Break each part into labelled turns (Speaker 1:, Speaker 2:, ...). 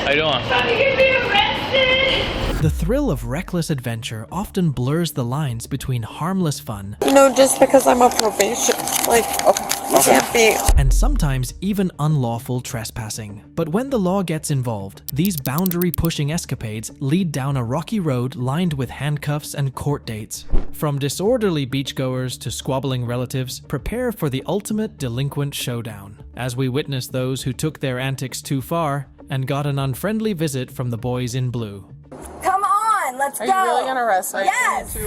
Speaker 1: How you doing?
Speaker 2: Trying to get me arrested!
Speaker 3: The thrill of reckless adventure often blurs the lines between harmless fun
Speaker 4: Just because I'm on probation, you can't be.
Speaker 3: and sometimes even unlawful trespassing. But when the law gets involved, these boundary-pushing escapades lead down a rocky road lined with handcuffs and court dates. From disorderly beachgoers to squabbling relatives, prepare for the ultimate delinquent showdown, as we witness those who took their antics too far and got an unfriendly visit from the boys in blue.
Speaker 4: Come on, let's go.
Speaker 5: Are you really gonna arrest me?
Speaker 4: Yes.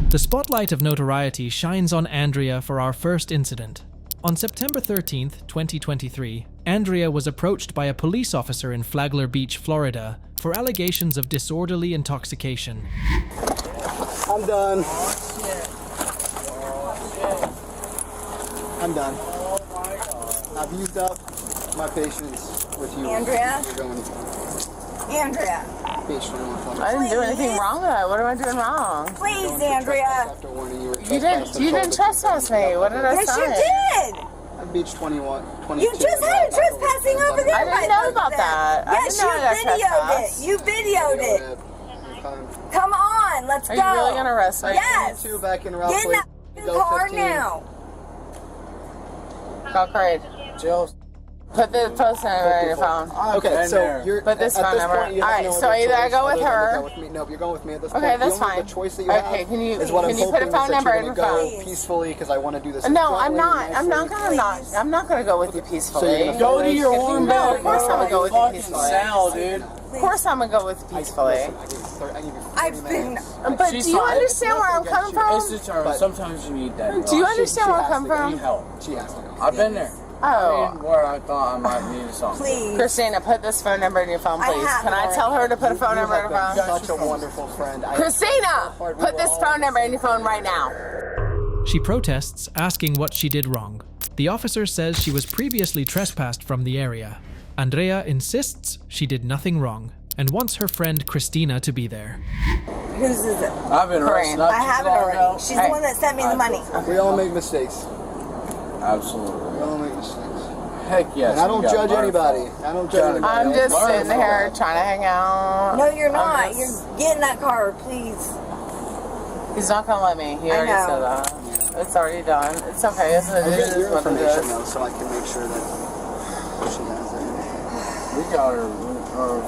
Speaker 3: The spotlight of notoriety shines on Andrea for our first incident. On September 13th, 2023, Andrea was approached by a police officer in Flagler Beach, Florida, for allegations of disorderly intoxication.
Speaker 6: I'm done. I'm done. I've used up my patience with you.
Speaker 4: Andrea?
Speaker 6: You're going
Speaker 4: Andrea,
Speaker 6: beach 21.
Speaker 5: I didn't do anything wrong with that. What am I doing wrong?
Speaker 4: please, Andrea.
Speaker 6: After warning you were
Speaker 5: You didn't trespass me. What did I
Speaker 4: Yes,
Speaker 5: say?
Speaker 4: you did.
Speaker 6: At beach 21, 22.
Speaker 4: You just had a trespassing over there.
Speaker 5: I didn't know about that. I
Speaker 4: Yes,
Speaker 5: didn't know I got
Speaker 4: you videoed
Speaker 5: trespassed.
Speaker 4: it. You videoed it.
Speaker 6: You're fine.
Speaker 4: Come on, let's
Speaker 5: Are
Speaker 4: go.
Speaker 5: you really gonna arrest me?
Speaker 4: Yes.
Speaker 6: 22 back in Ralph.
Speaker 4: Get in that
Speaker 6: Go
Speaker 4: car
Speaker 6: 15.
Speaker 4: now.
Speaker 5: Go crazy.
Speaker 6: Jill.
Speaker 5: Put the post number on your phone.
Speaker 6: Okay, so you're
Speaker 5: Put this
Speaker 6: at
Speaker 5: phone number.
Speaker 6: point, you
Speaker 5: All
Speaker 6: have
Speaker 5: right,
Speaker 6: no
Speaker 5: so
Speaker 6: other
Speaker 5: either I
Speaker 6: choice
Speaker 5: go with
Speaker 6: other than to
Speaker 5: her-
Speaker 6: go with me. No, you're going with me at this
Speaker 5: Okay,
Speaker 6: point.
Speaker 5: that's
Speaker 6: the only
Speaker 5: fine.
Speaker 6: The choice that you
Speaker 5: Okay,
Speaker 6: have
Speaker 5: can you-
Speaker 6: is what
Speaker 5: can
Speaker 6: I'm
Speaker 5: you put a
Speaker 6: hoping
Speaker 5: phone
Speaker 6: is that
Speaker 5: number
Speaker 6: you're
Speaker 5: in
Speaker 6: gonna
Speaker 5: your
Speaker 6: go
Speaker 4: phone?
Speaker 6: peacefully because I want to do this.
Speaker 5: No, I'm
Speaker 6: quietly,
Speaker 5: not.
Speaker 6: nicely.
Speaker 5: I'm not gonna go with you
Speaker 6: So
Speaker 5: peacefully.
Speaker 6: you're
Speaker 7: Go to your own
Speaker 5: No,
Speaker 7: bed.
Speaker 5: of course I'm gonna go with you
Speaker 7: Fucking
Speaker 5: peacefully.
Speaker 7: Sal, dude.
Speaker 5: Of course I'm gonna go with you peacefully.
Speaker 6: Listen, I give you 30, I give you 40
Speaker 4: I've been.
Speaker 6: minutes.
Speaker 5: But
Speaker 7: She's
Speaker 5: do you
Speaker 7: fine.
Speaker 5: understand where I'm coming
Speaker 7: It's
Speaker 5: from?
Speaker 7: determined. Sometimes you need that.
Speaker 5: Do you
Speaker 6: She
Speaker 5: understand where I'm
Speaker 6: has
Speaker 5: coming
Speaker 6: to go.
Speaker 5: from?
Speaker 7: Need help.
Speaker 6: She has to go.
Speaker 7: I've been there.
Speaker 5: Oh.
Speaker 7: Where I thought I might need something.
Speaker 4: Please.
Speaker 5: Christina, put this phone number in your phone,
Speaker 4: I
Speaker 5: please.
Speaker 4: have
Speaker 5: Can I
Speaker 4: it
Speaker 5: tell her to put a phone
Speaker 6: You
Speaker 5: number in
Speaker 6: have
Speaker 5: her
Speaker 6: been
Speaker 5: phone?
Speaker 6: such a wonderful friend.
Speaker 5: Christina, put this phone number in your phone right now.
Speaker 3: She protests, asking what she did wrong. The officer says she was previously trespassed from the area. Andrea insists she did nothing wrong and wants her friend Christina to be there.
Speaker 4: Whose is it?
Speaker 7: I've been arrested. not
Speaker 4: I
Speaker 7: too
Speaker 4: have it
Speaker 7: long
Speaker 4: already.
Speaker 7: ago.
Speaker 4: She's the one that sent me the money.
Speaker 6: We all make mistakes.
Speaker 7: Absolutely.
Speaker 6: We all make mistakes.
Speaker 7: Heck yes.
Speaker 6: And I don't
Speaker 7: you gotta
Speaker 6: judge
Speaker 7: learn
Speaker 6: anybody.
Speaker 7: from it.
Speaker 6: I don't judge anybody.
Speaker 5: I'm just
Speaker 7: Learn
Speaker 5: sitting
Speaker 7: from
Speaker 5: here
Speaker 7: it.
Speaker 5: trying to hang out.
Speaker 4: No, you're not.
Speaker 5: I'm
Speaker 4: You're
Speaker 5: just-
Speaker 4: get in that car, please.
Speaker 5: He's not gonna let me. He
Speaker 4: I
Speaker 5: already
Speaker 4: know.
Speaker 5: said that. It's already done. It's okay. It's,
Speaker 6: I
Speaker 5: it
Speaker 6: get
Speaker 5: is
Speaker 6: your
Speaker 5: what it
Speaker 6: information
Speaker 5: is.
Speaker 6: though, so I can make sure that she has it.
Speaker 7: We got her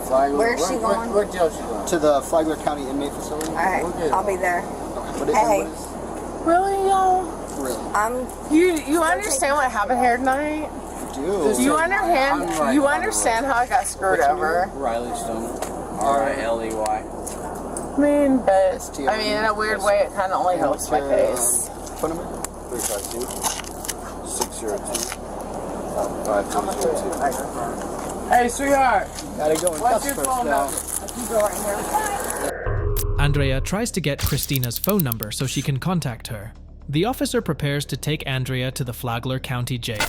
Speaker 7: Flagler.
Speaker 4: Where's she going?
Speaker 7: What jail she going?
Speaker 6: To the Flagler County Inmate Facility.
Speaker 4: All right,
Speaker 7: We'll get it.
Speaker 4: I'll be there.
Speaker 6: What is
Speaker 4: Hey.
Speaker 6: it? What
Speaker 5: Really, y'all?
Speaker 6: is really?
Speaker 4: I'm.
Speaker 5: You understand what happened here tonight?
Speaker 6: Do.
Speaker 5: Do you
Speaker 7: I'm
Speaker 5: understand?
Speaker 7: right
Speaker 5: You
Speaker 7: on the
Speaker 5: understand how I got screwed over?
Speaker 7: Riley Stone. R-I-L-E-Y.
Speaker 5: I mean, but I mean, in a weird way, it kind of only helps my case.
Speaker 6: Phone number?
Speaker 7: 352-602-5202. Hey, sweetheart.
Speaker 6: Gotta go in
Speaker 7: What's
Speaker 6: cuffs
Speaker 7: your
Speaker 6: first
Speaker 7: phone
Speaker 6: now.
Speaker 7: number? I can go right here.
Speaker 3: Andrea tries to get Christina's phone number so she can contact her. The officer prepares to take Andrea to the Flagler County Jail.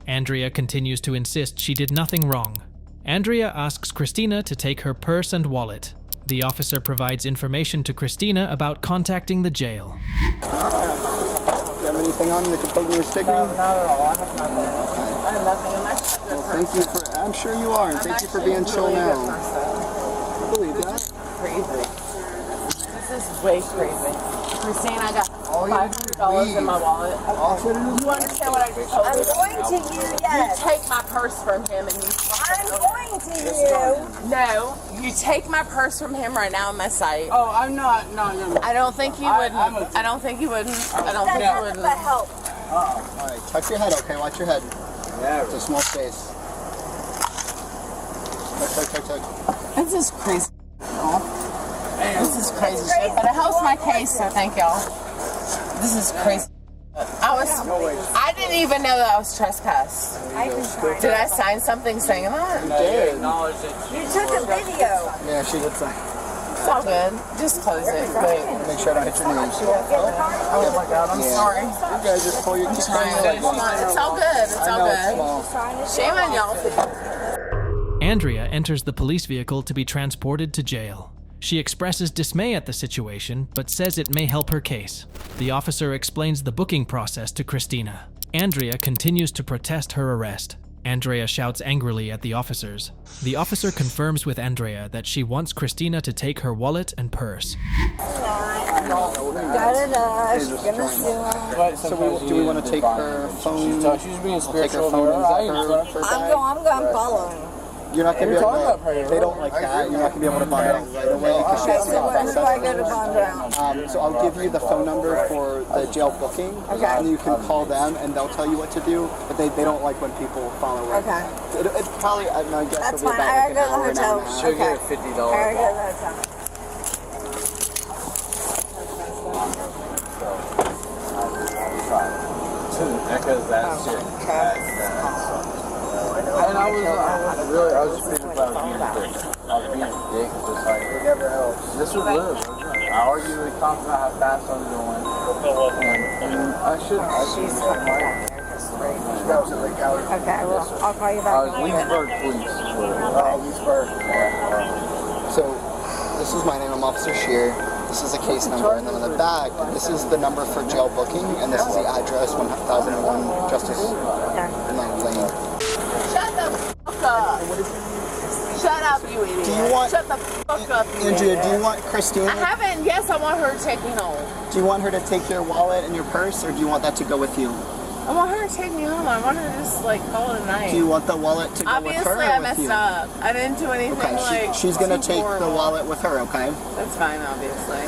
Speaker 3: Andrea continues to insist she did nothing wrong. Andrea asks Christina to take her purse and wallet. The officer provides information to Christina about contacting the jail.
Speaker 6: You have anything on that can plug your sticker?
Speaker 5: Not at all. I have nothing. I have nothing in my
Speaker 6: Well, thank you for. I'm sure you are, and thank you for being chill now. I believe that.
Speaker 5: Crazy. This is way crazy. Christine, I got $500 in my wallet. You understand what I just told
Speaker 4: I'm
Speaker 5: you?
Speaker 4: going to you.
Speaker 5: You
Speaker 4: Yes.
Speaker 5: take my purse from him and you.
Speaker 4: I'm going to you.
Speaker 5: No, you take my purse from him right now in my sight.
Speaker 7: Oh, I'm not gonna.
Speaker 5: I don't think you wouldn't. I don't think you wouldn't. I don't think you
Speaker 4: That's
Speaker 5: wouldn't.
Speaker 4: the help.
Speaker 6: All right, touch your head, okay? Watch your head.
Speaker 7: Yeah.
Speaker 6: It's a small space. Touch.
Speaker 5: This is crazy. This is crazy shit, but it helps my case, so thank y'all. This is crazy. I didn't even know that I was trespassed. Did I sign something saying that?
Speaker 6: did.
Speaker 7: Acknowledge that
Speaker 4: You took a video.
Speaker 6: Yeah, she did say.
Speaker 5: It's all good. Just close it. Wait.
Speaker 6: Make sure I don't hit your knees.
Speaker 5: Oh my god, I'm sorry.
Speaker 6: You guys just pull your keep
Speaker 5: Trying.
Speaker 6: your leg in.
Speaker 5: It's all good. It's
Speaker 6: I
Speaker 5: all
Speaker 6: know it's
Speaker 5: good.
Speaker 6: small.
Speaker 5: Shame on y'all.
Speaker 3: Andrea enters the police vehicle to be transported to jail. She expresses dismay at the situation, but says it may help her case. The officer explains the booking process to Christina. Andrea continues to protest her arrest. Andrea shouts angrily at the officers. The officer confirms with Andrea that she wants Christina to take her wallet and purse.
Speaker 6: Do we want to take her phone?
Speaker 7: She's being
Speaker 6: Take her
Speaker 7: spiritual.
Speaker 6: phone.
Speaker 1: I'm going following.
Speaker 6: You're not going to be able to, they don't like that. You're not going to be able to bond out right away.
Speaker 1: Okay, so when do I go to bond out?
Speaker 6: So I'll give you the phone number for the jail booking, and you can call them, and they'll tell you what to do. But they don't like when people follow it.
Speaker 1: Okay.
Speaker 6: It's probably, I guess,
Speaker 1: That's
Speaker 6: it'll be
Speaker 1: fine. I
Speaker 6: about
Speaker 1: gotta
Speaker 6: like
Speaker 1: go
Speaker 6: an
Speaker 1: to the
Speaker 6: hour, an hour and a
Speaker 1: hotel.
Speaker 6: half.
Speaker 7: She'll get
Speaker 1: Okay.
Speaker 7: $50.
Speaker 1: I gotta go to the hotel.
Speaker 7: Because that's it. And I was just thinking about being a dick. I was being a dick, just like, it never helps. This was live. I argue with cops about how fast I'm going. And I should.
Speaker 1: Okay, well, I'll call you back.
Speaker 7: Leesburg Police.
Speaker 6: Leesburg. So, this is my name. I'm Officer Shear. This is a case number, and then on the back, this is the number for jail booking, and this is the address, 1001 Justice Lane.
Speaker 5: Shut the fuck up. Shut up, you idiot.
Speaker 6: Do you want-
Speaker 5: Shut the fuck up, you
Speaker 6: Andrea,
Speaker 5: idiot.
Speaker 6: do you want Christina?
Speaker 5: I haven't. Yes, I want her to take me home.
Speaker 6: Do you want her to take your wallet and your purse, or do you want that to go with you?
Speaker 5: I want her to take me home. I want her to just like call it a night.
Speaker 6: Do you want the wallet to go with her
Speaker 5: Obviously,
Speaker 6: or
Speaker 5: I
Speaker 6: with
Speaker 5: messed
Speaker 6: you?
Speaker 5: up. I didn't do anything
Speaker 6: Okay, she's gonna take the wallet with her, okay?
Speaker 5: That's fine, obviously.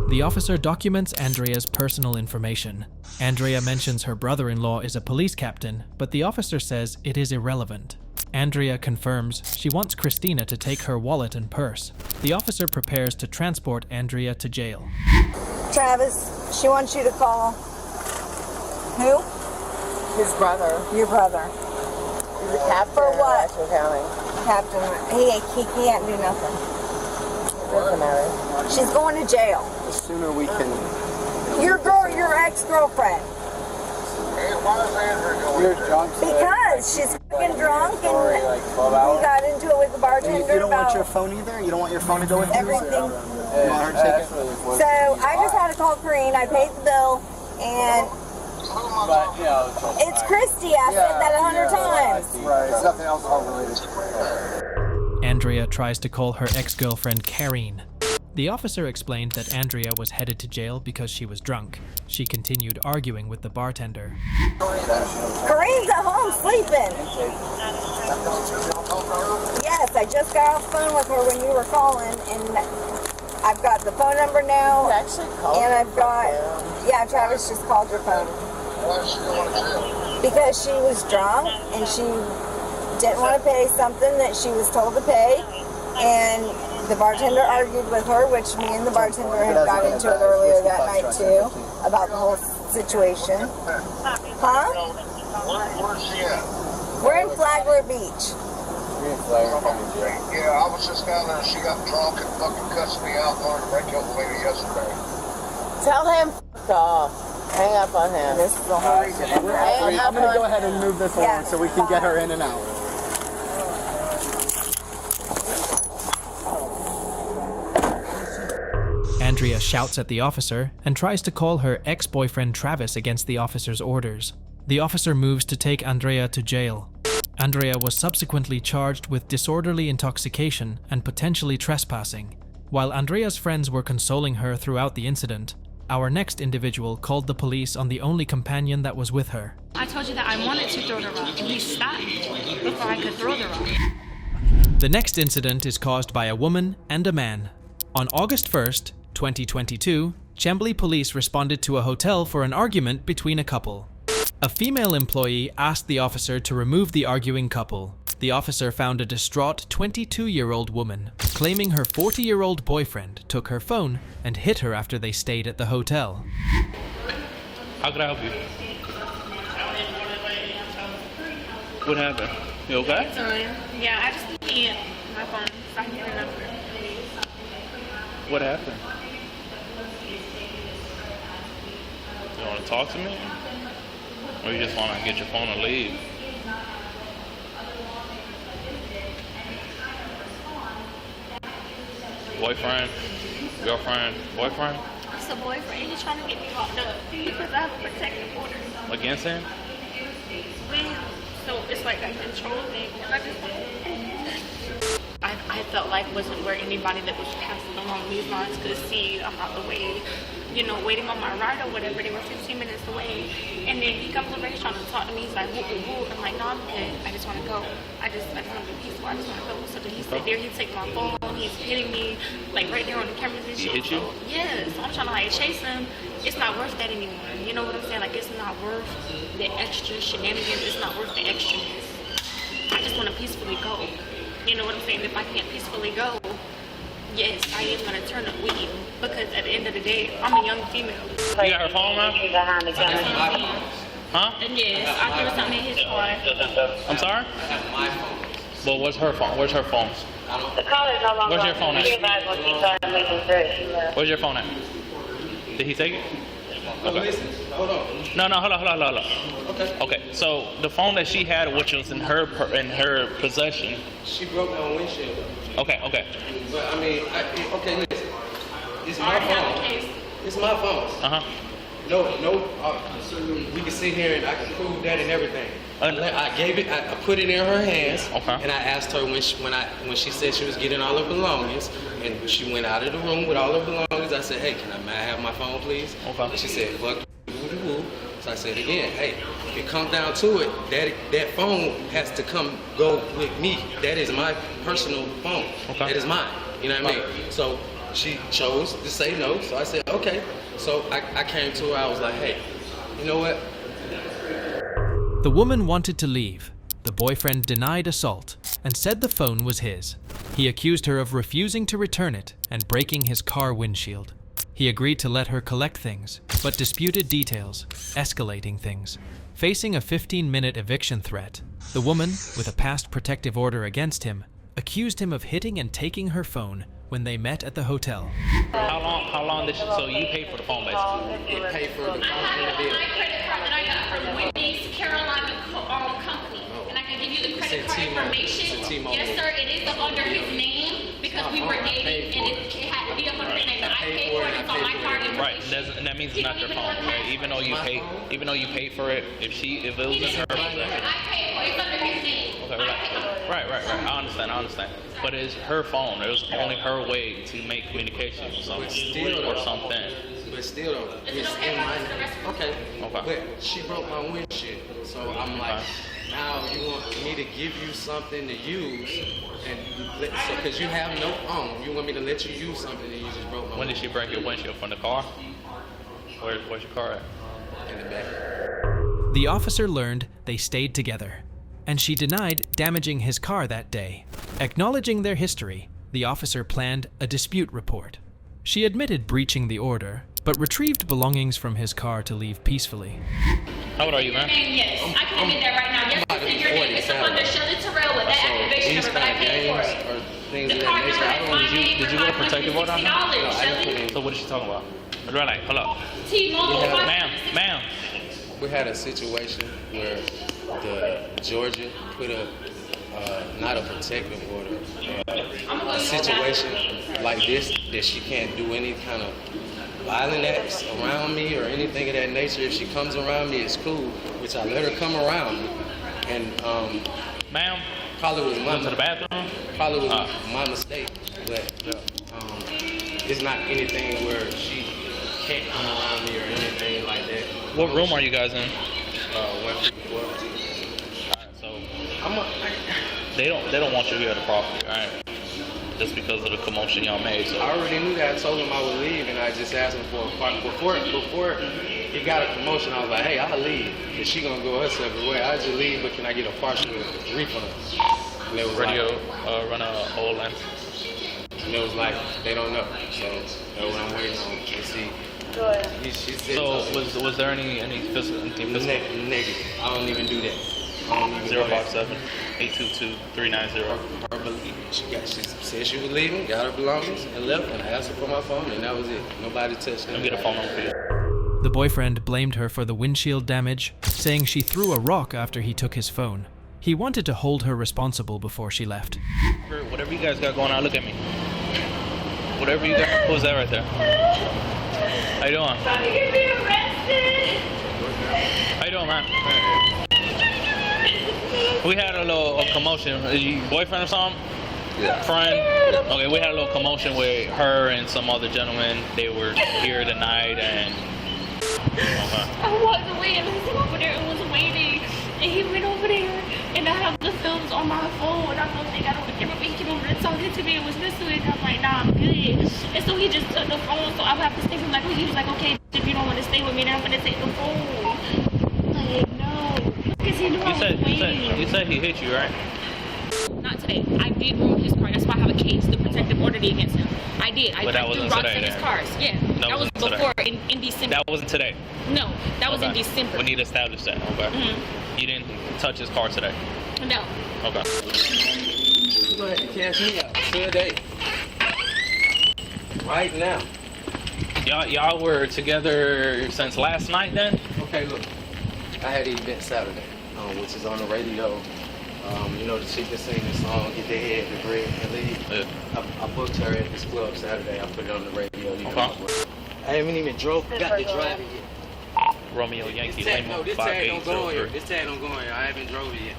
Speaker 3: The officer documents Andrea's personal information. Andrea mentions her brother-in-law is a police captain, but the officer says it is irrelevant. Andrea confirms she wants Christina to take her wallet and purse. The officer prepares to transport Andrea to jail.
Speaker 1: Travis, she wants you to call. Who?
Speaker 5: His brother.
Speaker 1: Your brother.
Speaker 5: He's a captain.
Speaker 1: For what?
Speaker 5: In Ashland County.
Speaker 1: Captain. He can't do nothing.
Speaker 5: Doesn't matter.
Speaker 1: She's going to jail.
Speaker 6: The sooner we can...
Speaker 1: Your ex-girlfriend.
Speaker 7: You're drunk.
Speaker 1: Because she's fucking drunk and
Speaker 7: Like 12 hours.
Speaker 1: we got into it with the bartender
Speaker 6: You don't want
Speaker 1: about
Speaker 6: your phone either? You don't want your phone to go with you?
Speaker 1: everything.
Speaker 6: You want her to take it?
Speaker 1: So I just had to call Corrine. I paid the bill, and
Speaker 7: But, you know,
Speaker 1: it's Christy. I said that 100 times.
Speaker 6: Right, it's nothing alcohol related.
Speaker 3: Andrea tries to call her ex-girlfriend Karine. The officer explained that Andrea was headed to jail because she was drunk. She continued arguing with the bartender.
Speaker 1: Corine's at home sleeping. Yes, I just got off the phone with her when you were calling, and I've got the phone number now,
Speaker 5: He actually called
Speaker 1: and
Speaker 5: her.
Speaker 1: I've got, yeah, Travis just called your phone. Because she was drunk, and she didn't want to pay something that she was told to pay, and the bartender argued with her, which me and the bartender had got into it earlier that night too, about the whole situation. Huh?
Speaker 8: Where's she at?
Speaker 1: We're in Flagler Beach.
Speaker 8: Yeah, I was just down there and she got drunk and fucking cussed me out and wanted to break up with me yesterday.
Speaker 5: Tell him f*** off. Hang up on him.
Speaker 1: This is the whole reason.
Speaker 5: Hang up
Speaker 6: I'm going to go
Speaker 5: on
Speaker 6: ahead and move this
Speaker 1: Yeah,
Speaker 6: along so we can get her in and out.
Speaker 3: Andrea shouts at the officer and tries to call her ex-boyfriend Travis against the officer's orders. The officer moves to take Andrea to jail. Andrea was subsequently charged with disorderly intoxication and potentially trespassing. While Andrea's friends were consoling her throughout the incident, our next individual called the police on the only companion that was with her.
Speaker 2: I told you that I wanted to throw the rock, and he stopped me before I could throw the rock.
Speaker 3: The next incident is caused by a woman and a man. On August 1st, 2022, Chambly police responded to a hotel for an argument between a couple. A female employee asked the officer to remove the arguing couple. The officer found a distraught 22-year-old woman, claiming her 40-year-old boyfriend took her phone and hit her after they stayed at the hotel.
Speaker 9: How can I help you? What happened? You okay?
Speaker 2: Yeah, I just need my phone so I can get a number.
Speaker 9: What happened? You want to talk to me? Or you just want to get your phone and leave? Boyfriend? Girlfriend? Boyfriend?
Speaker 2: It's a boyfriend. He's trying to get me locked up because I have a protective order.
Speaker 9: Against him?
Speaker 2: With So it's like a control thing. And I felt like wasn't where anybody that was passing along these lines could see about the way, you know, waiting on my ride or whatever. They were 15 minutes away. And then he comes over, he's trying to talk to me. He's like, woo, woo, woo. I'm like, no, I'm good. I just want to go. I just want to be peaceful. I just want to go. So then he sit there, he take my phone, he's hitting me, like right there on the cameras and shit.
Speaker 9: He hit you?
Speaker 2: So, yeah, so I'm trying to like chase him. It's not worth that anymore. You know what I'm saying? Like, it's not worth the extra shenanigans. It's not worth the extraness. I just want to peacefully go. You know what I'm saying? If I can't peacefully go, yes, I am going to turn up with you. Because at the end of the day, I'm a young female.
Speaker 9: You got her phone now? Huh?
Speaker 2: And yes, I threw something in his car.
Speaker 9: I'm sorry? Well, where's her phone? Where's her phone?
Speaker 10: The call is no longer.
Speaker 9: Where's your phone at? Where's your phone at? Did he take it? Okay.
Speaker 7: Hold on.
Speaker 9: No, hold on. Okay. So the phone that she had, which was in her possession.
Speaker 7: She broke my windshield.
Speaker 9: Okay.
Speaker 7: But I mean, okay, listen. It's my phone. It's my phone. No. We can sit here and I can prove that and everything. I gave it. I put it in her hands.
Speaker 9: Okay.
Speaker 7: And I asked her when she said she was getting all her belongings, and she went out of the room with all her belongings. I said, hey, may I have my phone, please?
Speaker 9: Okay.
Speaker 7: And she said, fuck you, woo. So I said again, hey, if it comes down to it, that phone has to go with me. That is my personal phone.
Speaker 9: Okay.
Speaker 7: That is mine. You know what I mean? So she chose to say no. So I said, okay. So I came to her. I was like, hey, you know what?
Speaker 3: The woman wanted to leave. The boyfriend denied assault and said the phone was his. He accused her of refusing to return it and breaking his car windshield. He agreed to let her collect things, but disputed details, escalating things. Facing a 15-minute eviction threat, the woman, with a past protective order against him, accused him of hitting and taking her phone when they met at the hotel.
Speaker 9: How long did she, so you paid for the phone basically?
Speaker 7: It paid for the phone and the bill.
Speaker 2: My credit card that I got from Wendy's Carolina company, and I can give you the credit card information. Yes, sir, it is under his name because we were dating, and it had to be under his name. I paid for it, it's on my card.
Speaker 9: Right, and that means it's not your phone. Right? Even though you paid for it, if it was in her possession.
Speaker 2: I paid for it, it's under his name.
Speaker 9: Okay, right. I understand. But it's her phone. It was only her way to make communication with something or something.
Speaker 7: But still though, it's in my name. Okay. But she broke my windshield. So I'm like, now you want me to give you something to use, and so because you have no phone, you want me to let you use something and you just broke my
Speaker 9: When did she break your windshield? From the car? Where's your car at?
Speaker 7: In the back.
Speaker 3: The officer learned they stayed together, and she denied damaging his car that day. Acknowledging their history, the officer planned a dispute report. She admitted breaching the order, but retrieved belongings from his car to leave peacefully.
Speaker 9: How old are you, man?
Speaker 2: Yes, I can admit that right now. Yes, it's in your name. It's under Shirley Terrell with that activation number, but I paid for it. The car number is my name.
Speaker 9: Did you get a protective order on her?
Speaker 2: $560.
Speaker 9: So what is she talking about? Red light, hold up.
Speaker 2: T-Mobile.
Speaker 9: Ma'am.
Speaker 7: We had a situation where the Georgia put up not a protective order, a situation like this that she can't do any kind of violent acts around me or anything of that nature. If she comes around me, it's cool, which I let her come around me. And
Speaker 9: ma'am,
Speaker 7: probably was my
Speaker 9: to the bathroom.
Speaker 7: Probably was my mistake, but it's not anything where she can't come around me or anything like that.
Speaker 9: What room are you guys in?
Speaker 7: 154.
Speaker 9: Alright, so they don't want you here at the property, right? Just because of the commotion y'all made. So
Speaker 7: I already knew that. I told him I would leave, and I just asked him for a part. Before it got a commotion, I was like, hey, I'll leave. If she gonna go her separate way, I'll just leave, but can I get a partial refund? And they was
Speaker 9: run a whole length.
Speaker 7: And it was like, they don't know. So that's what I'm waiting on to see. She said
Speaker 9: so was there any physical?
Speaker 7: Negative. I don't even do that.
Speaker 9: 057-822-390.
Speaker 7: She said she was leaving, got her belongings, and left, and I asked her for my phone, and that was it. Nobody touched it.
Speaker 9: Let me get a phone number for you.
Speaker 3: The boyfriend blamed her for the windshield damage, saying she threw a rock after he took his phone. He wanted to hold her responsible before she left.
Speaker 9: Whatever you guys got going on, look at me. Whatever you got, who's that right there? How you doing?
Speaker 2: Trying to get me arrested.
Speaker 9: How you doing, man? We had a little commotion. Is you boyfriend or something?
Speaker 7: Yeah.
Speaker 9: Friend? Okay, we had a little commotion with her and some other gentlemen. They were here tonight and... Okay.
Speaker 2: I walked away and he over there and was waiting. And he went over there and I have the films on my phone. I don't think I don't remember. He came over there talking to me and was listening. I'm like, nah, I'm good. And so he just took the phone. So I would have to stay with him. Like, he was like, okay, if you don't want to stay with me, then I'm going to take the phone. Like, no. Because he knew I was waiting.
Speaker 9: You said he hit you, right?
Speaker 2: Not today. I did ruin his car. That's why I have a case to protect him orderly against him. I did. I threw rocks at his cars. Yeah. That was before in December.
Speaker 9: That wasn't today.
Speaker 2: No, that was in December.
Speaker 9: We need to establish that. Okay. You didn't touch his car today.
Speaker 2: No.
Speaker 9: Okay.
Speaker 7: Go ahead and cash me out today. Right now.
Speaker 9: Y'all were together since last night then?
Speaker 7: Okay, look. I had an event Saturday, which is on the radio. You know, the chick that sing this song, Get Their Head, The Bread, and Leave.
Speaker 9: Yeah.
Speaker 7: I booked her at this club Saturday. I put it on the radio. You know,
Speaker 9: Okay.
Speaker 7: I haven't even got to drive it yet.
Speaker 9: Romeo Yankee,
Speaker 7: This tag
Speaker 9: Limo
Speaker 7: don't go in here.
Speaker 9: 5803.
Speaker 7: This tag don't go in here. I haven't drove it yet.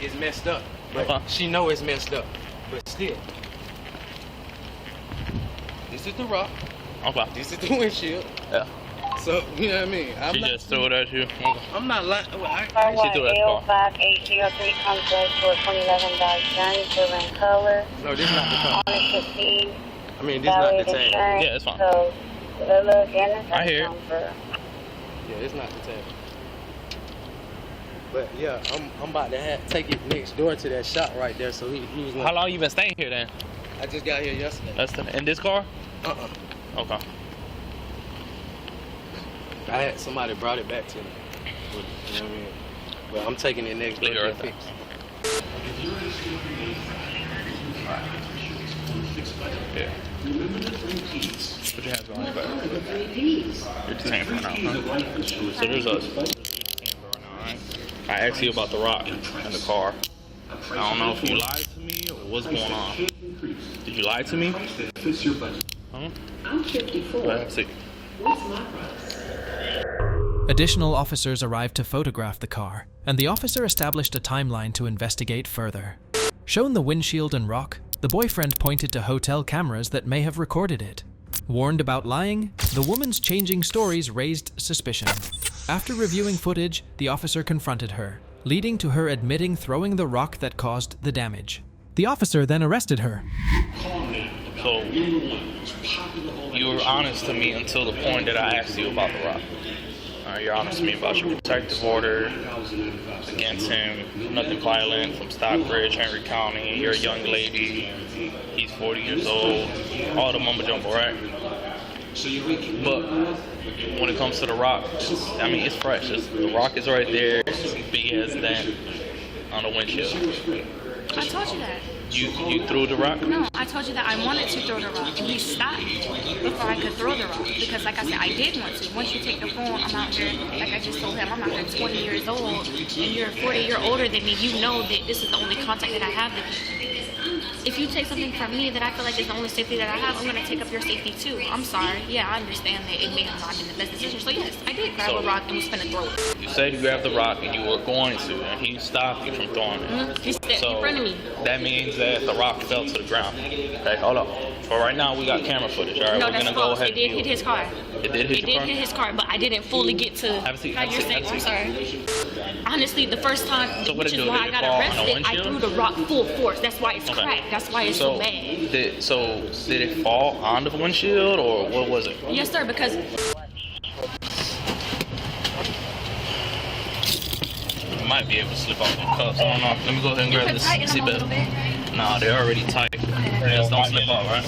Speaker 7: It's messed up. But
Speaker 9: Okay.
Speaker 7: she know it's messed up. But still. This is the rock.
Speaker 9: Okay.
Speaker 7: This is the windshield.
Speaker 9: Yeah.
Speaker 7: So, you know what I mean?
Speaker 9: She just threw it at you? Okay.
Speaker 7: I'm not lying. Well,
Speaker 9: She threw it at the car.
Speaker 10: 803 complex for 2011 Dodge Journey, silver in color.
Speaker 7: No, this is not the car.
Speaker 10: On the 15.
Speaker 7: I mean, this is not the tag.
Speaker 10: Insurance.
Speaker 9: Yeah, it's fine.
Speaker 10: So, the look and the
Speaker 9: I hear it.
Speaker 10: number.
Speaker 7: Yeah, it's not the tag. But yeah, I'm about to take it next door to that shop right there. So he was.
Speaker 9: How long you been staying here then?
Speaker 7: I just got here yesterday.
Speaker 9: In this car? Okay.
Speaker 7: I had somebody brought it back to me. You know what I mean? But I'm taking it next door to get fixed.
Speaker 9: Yeah. Put your hands behind your back. You're detained for now, huh? So there's us. Alright. I asked you about the rock in the car. I don't know if you lied to me or what's going on. Did you lie to me? Huh?
Speaker 11: I'm 54.
Speaker 9: Let's see.
Speaker 11: What's my price?
Speaker 3: Additional officers arrived to photograph the car, and the officer established a timeline to investigate further. Shown the windshield and rock, the boyfriend pointed to hotel cameras that may have recorded it. Warned about lying, the woman's changing stories raised suspicion. After reviewing footage, the officer confronted her, leading to her admitting throwing the rock that caused the damage. The officer then arrested her.
Speaker 9: So, you were honest to me until the point that I asked you about the rock. You're honest to me about your protective order against him, nothing violent from Stockbridge, Henry County, you're a young lady, he's 40 years old, all the mumbo jumbo, right? But when it comes to the rock, I mean, it's fresh. The rock is right there, it's big as that on the windshield.
Speaker 2: I told you that.
Speaker 9: You threw the rock?
Speaker 2: No, I told you that I wanted to throw the rock, and he stopped before I could throw the rock. Because, like I said, I did want to. Once you take the phone, I'm out here, like I just told him, I'm out here 20 years old, and you're 40 years older than me. You know that this is the only contact that I have with you. If you take something from me that I feel like is the only safety that I have, I'm going to take up your safety too. I'm sorry. Yeah, I understand that it may have not been the best decision. So, yes, I did grab a rock and was going to throw it.
Speaker 9: You said you grabbed the rock and you were going to, and he stopped you from throwing it.
Speaker 2: He stepped in front of me.
Speaker 9: That means that the rock fell to the ground. Okay, hold up. For right now, we got camera footage. All right,
Speaker 2: No,
Speaker 9: we're
Speaker 2: that's
Speaker 9: gonna go
Speaker 2: false.
Speaker 9: ahead.
Speaker 2: It did hit his car.
Speaker 9: It did hit your car?
Speaker 2: It did hit his car, but I didn't fully get to
Speaker 9: Have a seat,
Speaker 2: how
Speaker 9: have a
Speaker 2: you're
Speaker 9: seat,
Speaker 2: saying.
Speaker 9: have a
Speaker 2: I'm
Speaker 9: seat.
Speaker 2: sorry. Honestly, the first time,
Speaker 9: So what
Speaker 2: which
Speaker 9: did
Speaker 2: is
Speaker 9: it do?
Speaker 2: why
Speaker 9: Did
Speaker 2: I
Speaker 9: it
Speaker 2: got
Speaker 9: fall on the
Speaker 2: arrested, I
Speaker 9: windshield?
Speaker 2: threw the rock full force. That's why it's
Speaker 9: Okay.
Speaker 2: cracked. That's why it's so bad.
Speaker 9: Did it fall on the windshield or what was it?
Speaker 2: Yes, sir, because
Speaker 9: You might be able to slip off the cuffs. I don't know. Let me go ahead and grab
Speaker 2: could
Speaker 9: this
Speaker 2: tighten them a
Speaker 9: seatbelt.
Speaker 2: little bit.
Speaker 9: Nah, they're already tight. Just don't slip off, right?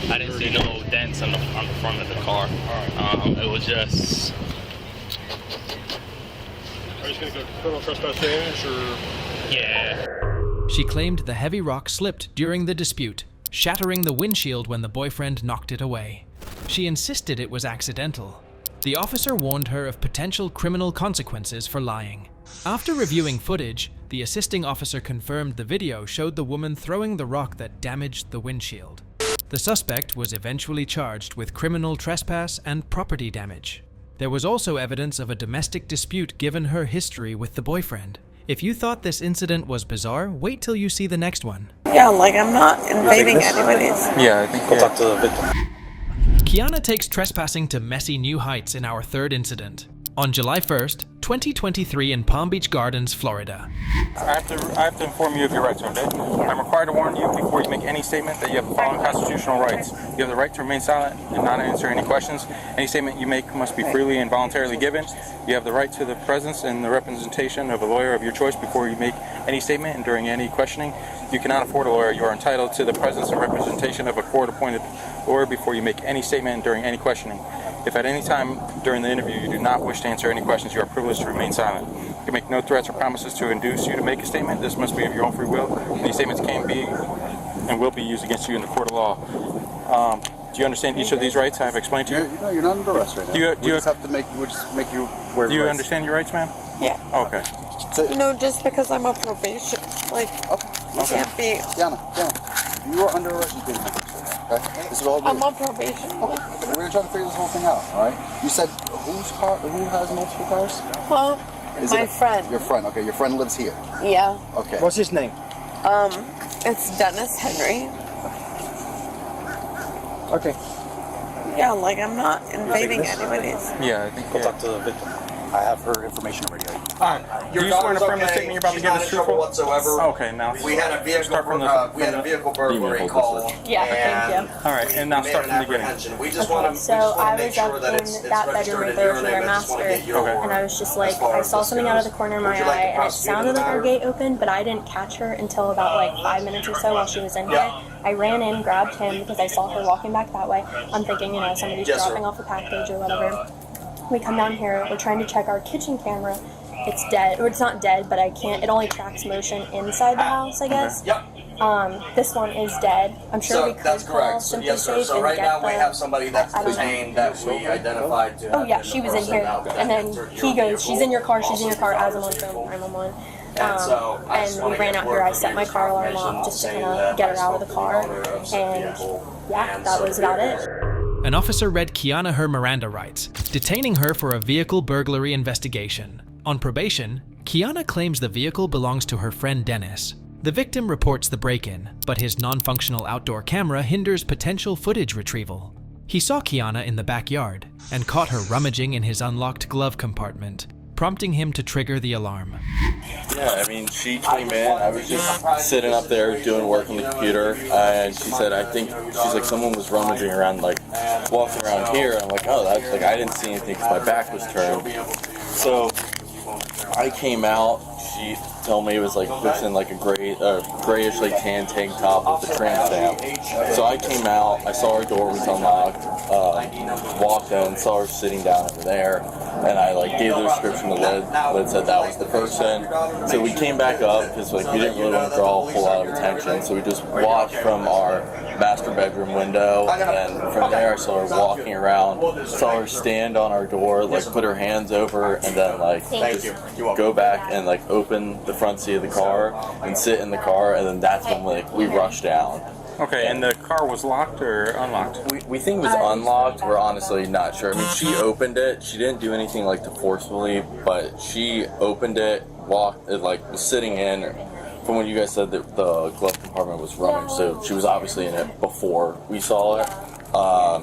Speaker 9: I didn't see no dents on the front of the car. It was just.
Speaker 12: Are you just going to go criminal trespass damage or?
Speaker 3: Yeah. She claimed the heavy rock slipped during the dispute, shattering the windshield when the boyfriend knocked it away. She insisted it was accidental. The officer warned her of potential criminal consequences for lying. After reviewing footage, the assisting officer confirmed the video showed the woman throwing the rock that damaged the windshield. The suspect was eventually charged with criminal trespass and property damage. There was also evidence of a domestic dispute given her history with the boyfriend. If you thought this incident was bizarre, wait till you see the next one.
Speaker 4: Yeah, like I'm not invading anybody's.
Speaker 7: Yeah, I think we'll talk to the victim.
Speaker 3: Kiana takes trespassing to messy new heights in our third incident. On July 1st, 2023 in Palm Beach Gardens, Florida.
Speaker 13: I have to inform you of your rights, okay? I'm required to warn you before you make any statement that you have the following constitutional rights. You have the right to remain silent and not answer any questions. Any statement you make must be freely and voluntarily given. You have the right to the presence and the representation of a lawyer of your choice before you make any statement and during any questioning. You cannot afford a lawyer. You are entitled to the presence and representation of a court-appointed lawyer before you make any statement and during any questioning. If at any time during the interview you do not wish to answer any questions, you are privileged to remain silent. You can make no threats or promises to induce you to make a statement. This must be of your own free will. These statements can be and will be used against you in the court of law. Do you understand each of these rights I have explained to you?
Speaker 6: No, you're not under arrest right now. We just have to make you wear
Speaker 13: Do you
Speaker 6: rights.
Speaker 13: understand your rights, ma'am?
Speaker 4: Yeah.
Speaker 13: Okay.
Speaker 6: So,
Speaker 4: No, just because I'm on probation. Like, you can't be.
Speaker 6: Diana, you are under arrest. You didn't have to say that, okay? This is all
Speaker 4: I'm on probation.
Speaker 6: We're gonna try to figure this whole thing out, all right? You said who has multiple cars?
Speaker 4: Well, my friend.
Speaker 6: Your friend. Okay, your friend lives here.
Speaker 4: Yeah.
Speaker 6: Okay.
Speaker 12: What's his name?
Speaker 4: It's Dennis Henry.
Speaker 12: Okay.
Speaker 4: Yeah, like I'm not invading anybody's.
Speaker 13: Yeah, I think
Speaker 7: We'll talk to the victim.
Speaker 12: I have her information already.
Speaker 13: Your swear to affirm the statement you're about to give us truthful?
Speaker 14: whatsoever.
Speaker 13: Okay, now
Speaker 14: We had a vehicle burglary call.
Speaker 2: Yeah, thank you.
Speaker 13: All right, and now start from the beginning.
Speaker 14: We just want to
Speaker 2: So I
Speaker 14: make
Speaker 2: was
Speaker 14: sure
Speaker 2: up
Speaker 14: that
Speaker 2: in
Speaker 14: it's
Speaker 2: that bedroom
Speaker 14: registered
Speaker 2: right
Speaker 14: in
Speaker 2: there
Speaker 14: your
Speaker 2: with
Speaker 14: name.
Speaker 2: your
Speaker 14: I just want to
Speaker 2: master,
Speaker 14: get your
Speaker 2: and I was just like,
Speaker 14: as far
Speaker 2: I
Speaker 14: as
Speaker 2: saw
Speaker 14: this
Speaker 2: something out of
Speaker 14: goes.
Speaker 2: the corner of my
Speaker 14: Would you like to
Speaker 2: eye, and it
Speaker 14: prosecute
Speaker 2: sounded
Speaker 14: the
Speaker 2: like her
Speaker 14: matter?
Speaker 2: gate opened, but I didn't catch her until about like 5 minutes or so while she was in here. I ran in, grabbed him because I saw her walking back that way. I'm thinking, somebody's
Speaker 14: Yes, sir.
Speaker 2: dropping off a package or whatever. We come down here, we're trying to check our kitchen camera. It's dead, or it's not dead, but it only tracks motion inside the house, I guess.
Speaker 14: Yep.
Speaker 2: This one is dead. I'm sure
Speaker 14: So
Speaker 2: we could
Speaker 14: that's
Speaker 2: call
Speaker 14: correct. So,
Speaker 2: Simply
Speaker 14: yes, sir.
Speaker 2: Safe
Speaker 14: So
Speaker 2: and
Speaker 14: right
Speaker 2: get
Speaker 14: now we
Speaker 2: the-
Speaker 14: have somebody that's
Speaker 2: I don't know.
Speaker 14: detained that we identified to.
Speaker 2: Oh
Speaker 14: have
Speaker 2: yeah,
Speaker 14: been the
Speaker 2: she was in
Speaker 14: person
Speaker 2: here,
Speaker 14: that
Speaker 2: and then
Speaker 14: entered
Speaker 2: he
Speaker 14: your
Speaker 2: goes, "She's in your car. She's in your car."
Speaker 14: vehicle.
Speaker 2: As I'm on phone, 911.
Speaker 14: And so I just
Speaker 2: And
Speaker 14: wanna
Speaker 2: we ran
Speaker 14: get
Speaker 2: out
Speaker 14: word
Speaker 2: here. I
Speaker 14: from
Speaker 2: set
Speaker 14: you,
Speaker 2: my
Speaker 14: just
Speaker 2: car alarm
Speaker 14: confirmation
Speaker 2: off just to
Speaker 14: saying
Speaker 2: kind
Speaker 14: that
Speaker 2: of get her
Speaker 14: I
Speaker 2: out of the
Speaker 14: spoke to
Speaker 2: car,
Speaker 14: the owner of said
Speaker 2: and
Speaker 14: vehicle,
Speaker 2: yeah,
Speaker 14: and
Speaker 2: that
Speaker 14: so
Speaker 2: was about
Speaker 14: here
Speaker 2: it.
Speaker 3: An officer read Kiana her Miranda rights, detaining her for a vehicle burglary investigation. On probation, Kiana claims the vehicle belongs to her friend Dennis. The victim reports the break-in, but his non-functional outdoor camera hinders potential footage retrieval. He saw Kiana in the backyard and caught her rummaging in his unlocked glove compartment, prompting him to trigger the alarm.
Speaker 15: Yeah, I mean, she came in, I was just sitting up there doing work on the computer, and she said, she's like, someone was rummaging around, like, walking around here, and I'm like, oh, that's, like, I didn't see anything because my back was turned. So, I came out, she told me it was, like, within, like, a grayish, like, tan tank top with the tramp stamp. So I came out, I saw her door was unlocked, walked in, saw her sitting down over there, and I like gave the description to Lid. Lid said that was the person. So we came back up because like we didn't really want to draw a whole lot of attention. So we just watched from our master bedroom window, and from there I saw her walking around. Saw her stand on our door, like put her hands over, and then like just go back and like open the front seat of the car and sit in the car, and then that's when like we rushed down.
Speaker 13: Okay, and the car was locked or unlocked?
Speaker 15: We think it was unlocked. We're honestly not sure. I mean, she opened it. She didn't do anything like to forcefully, but she opened it, walked, it like was sitting in. From when you guys said that the glove compartment was rummaged, so she was obviously in it before we saw it.